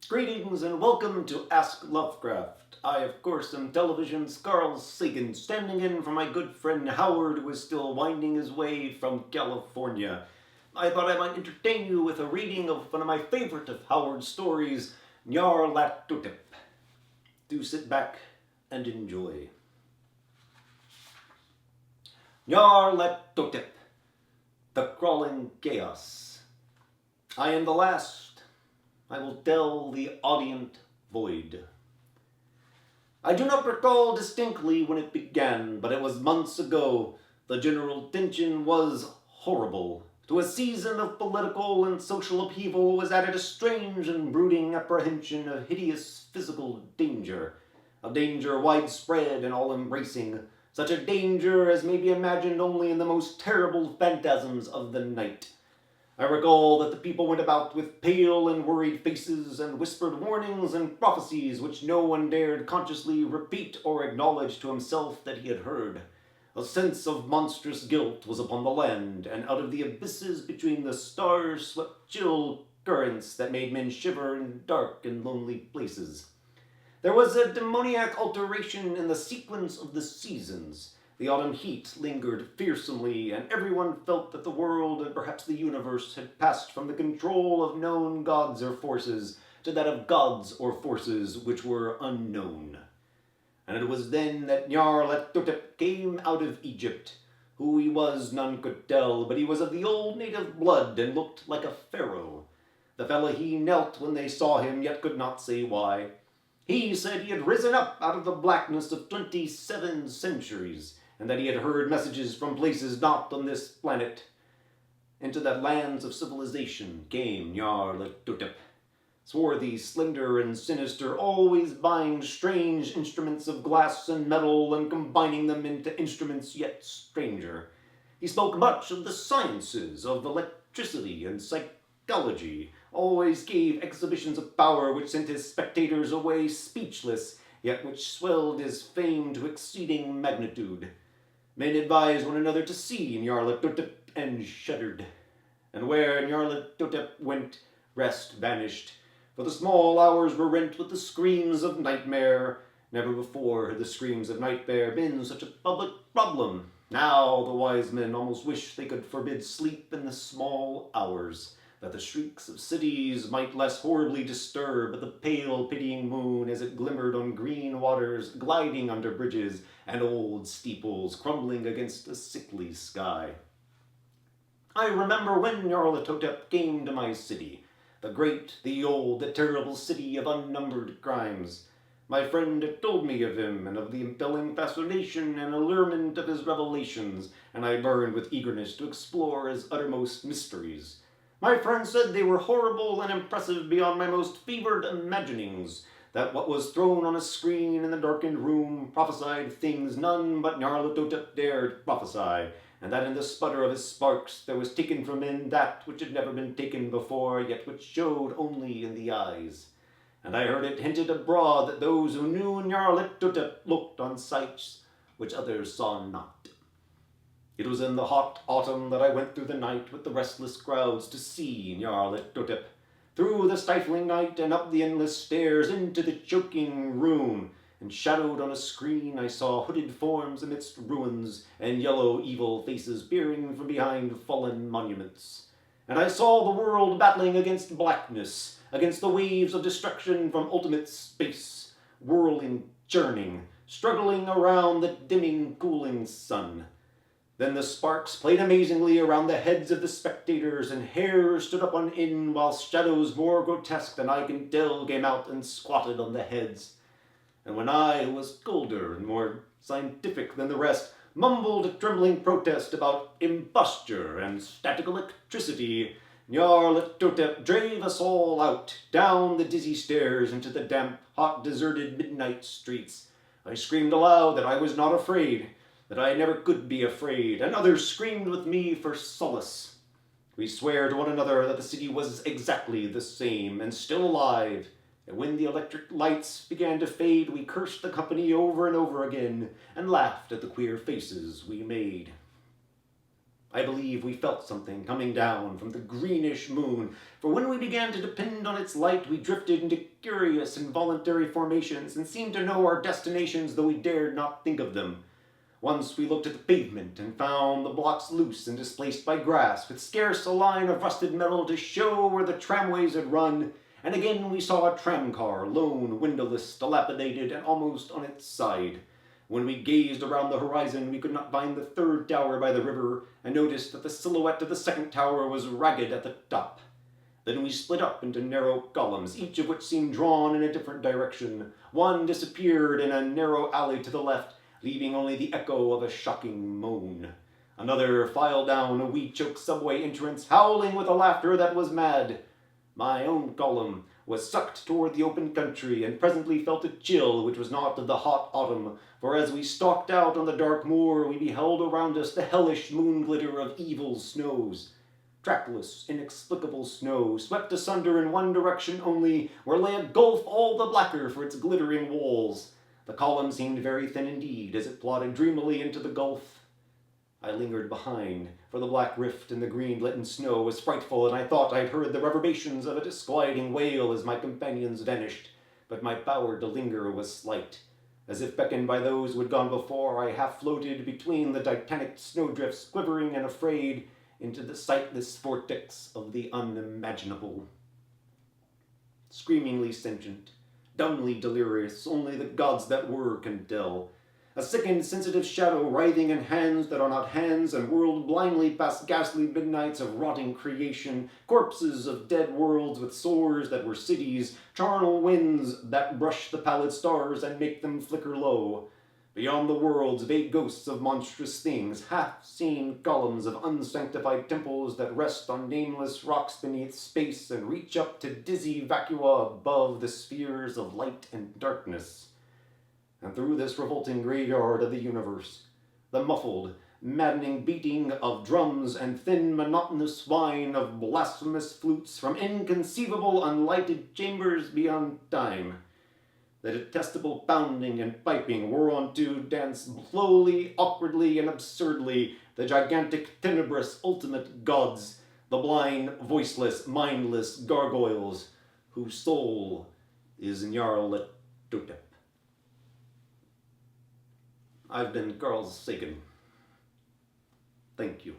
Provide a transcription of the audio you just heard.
Greetings and welcome to Ask Lovecraft. I, of course, am television's Carl Sagan, standing in for my good friend Howard, who is still winding his way from California. I thought I might entertain you with a reading of one of my favorite of Howard's stories, Nyarlathotep. Do sit back and enjoy. Nyarlathotep, the crawling chaos. I am the last. I will tell the audient void. I do not recall distinctly when it began, but it was months ago. The general tension was horrible. To a season of political and social upheaval was added a strange and brooding apprehension of hideous physical danger. A danger widespread and all-embracing, such a danger as may be imagined only in the most terrible phantasms of the night. I recall that the people went about with pale and worried faces and whispered warnings and prophecies which no one dared consciously repeat or acknowledge to himself that he had heard. A sense of monstrous guilt was upon the land, and out of the abysses between the stars swept chill currents that made men shiver in dark and lonely places. There was a demoniac alteration in the sequence of the seasons. The autumn heat lingered fearsomely, and everyone felt that the world and perhaps the universe had passed from the control of known gods or forces to that of gods or forces which were unknown. And it was then that Nyarlathotep came out of Egypt. Who he was none could tell, but he was of the old native blood and looked like a pharaoh. The Fellahi knelt when they saw him, yet could not say why. He said he had risen up out of the blackness of 27 centuries, and that he had heard messages from places not on this planet. Into that lands of civilization came Nyarlathotep, swarthy, slender, and sinister, always buying strange instruments of glass and metal and combining them into instruments yet stranger. He spoke much of the sciences, of electricity and psychology, always gave exhibitions of power which sent his spectators away speechless, yet which swelled his fame to exceeding magnitude. Men advised one another to see Nyarlathotep and shuddered. And where Nyarlathotep went, rest vanished, for the small hours were rent with the screams of nightmare. Never before had the screams of nightmare been such a public problem. Now the wise men almost wish they could forbid sleep in the small hours, that the shrieks of cities might less horribly disturb the pale pitying moon as it glimmered on green waters, gliding under bridges, and old steeples crumbling against a sickly sky. I remember when Nyarlathotep came to my city, the great, the old, the terrible city of unnumbered crimes. My friend had told me of him, and of the impelling fascination and allurement of his revelations, and I burned with eagerness to explore his uttermost mysteries. My friend said they were horrible and impressive beyond my most fevered imaginings, that what was thrown on a screen in the darkened room prophesied things none but Nyarlathotep dared prophesy, and that in the sputter of his sparks there was taken from men that which had never been taken before, yet which showed only in the eyes. And I heard it hinted abroad that those who knew Nyarlathotep looked on sights which others saw not. It was in the hot autumn that I went through the night with the restless crowds to see Nyarlathotep. Through the stifling night and up the endless stairs into the choking room, and shadowed on a screen I saw hooded forms amidst ruins, and yellow evil faces peering from behind fallen monuments. And I saw the world battling against blackness, against the waves of destruction from ultimate space, whirling, churning, struggling around the dimming, cooling sun. Then the sparks played amazingly around the heads of the spectators, and hair stood up on end, while shadows more grotesque than I can tell came out and squatted on the heads. And when I, who was colder and more scientific than the rest, mumbled a trembling protest about imposture and static electricity, Nyarlathotep drave us all out, down the dizzy stairs into the damp, hot, deserted midnight streets. I screamed aloud that I was not afraid, that I never could be afraid, and others screamed with me for solace. We swore to one another that the city was exactly the same, and still alive, and when the electric lights began to fade, we cursed the company over and over again, and laughed at the queer faces we made. I believe we felt something coming down from the greenish moon, for when we began to depend on its light, we drifted into curious involuntary formations and seemed to know our destinations, though we dared not think of them. Once we looked at the pavement and found the blocks loose and displaced by grass, with scarce a line of rusted metal to show where the tramways had run, and again we saw a tramcar, lone, windowless, dilapidated, and almost on its side. When we gazed around the horizon, we could not find the third tower by the river, and noticed that the silhouette of the second tower was ragged at the top. Then we split up into narrow columns, each of which seemed drawn in a different direction. One disappeared in a narrow alley to the left, leaving only the echo of a shocking moan. Another filed down a weed-choked subway entrance, howling with a laughter that was mad. My own column was sucked toward the open country, and presently felt a chill which was not of the hot autumn, for as we stalked out on the dark moor, we beheld around us the hellish moon-glitter of evil snows. Trackless, inexplicable snow, swept asunder in one direction only, where lay a gulf all the blacker for its glittering walls. The column seemed very thin indeed, as it plodded dreamily into the gulf. I lingered behind, for the black rift in the green-litten snow was frightful, and I thought I had heard the reverberations of a disquieting wail as my companions vanished. But my power to linger was slight. As if beckoned by those who had gone before, I half floated between the titanic snowdrifts, quivering and afraid, into the sightless vortex of the unimaginable. Screamingly sentient, dumbly delirious, only the gods that were can tell. A sickened, sensitive shadow writhing in hands that are not hands, and whirled blindly past ghastly midnights of rotting creation, corpses of dead worlds with sores that were cities, charnel winds that brush the pallid stars and make them flicker low. Beyond the worlds, vague ghosts of monstrous things, half-seen columns of unsanctified temples that rest on nameless rocks beneath space and reach up to dizzy vacua above the spheres of light and darkness. And through this revolting graveyard of the universe, the muffled, maddening beating of drums and thin, monotonous whine of blasphemous flutes from inconceivable, unlighted chambers beyond time. The detestable pounding and piping whereunto dance slowly, awkwardly, and absurdly the gigantic, tenebrous, ultimate gods, the blind, voiceless, mindless gargoyles, whose soul is Nyarlathotep. I've been Carl Sagan. Thank you.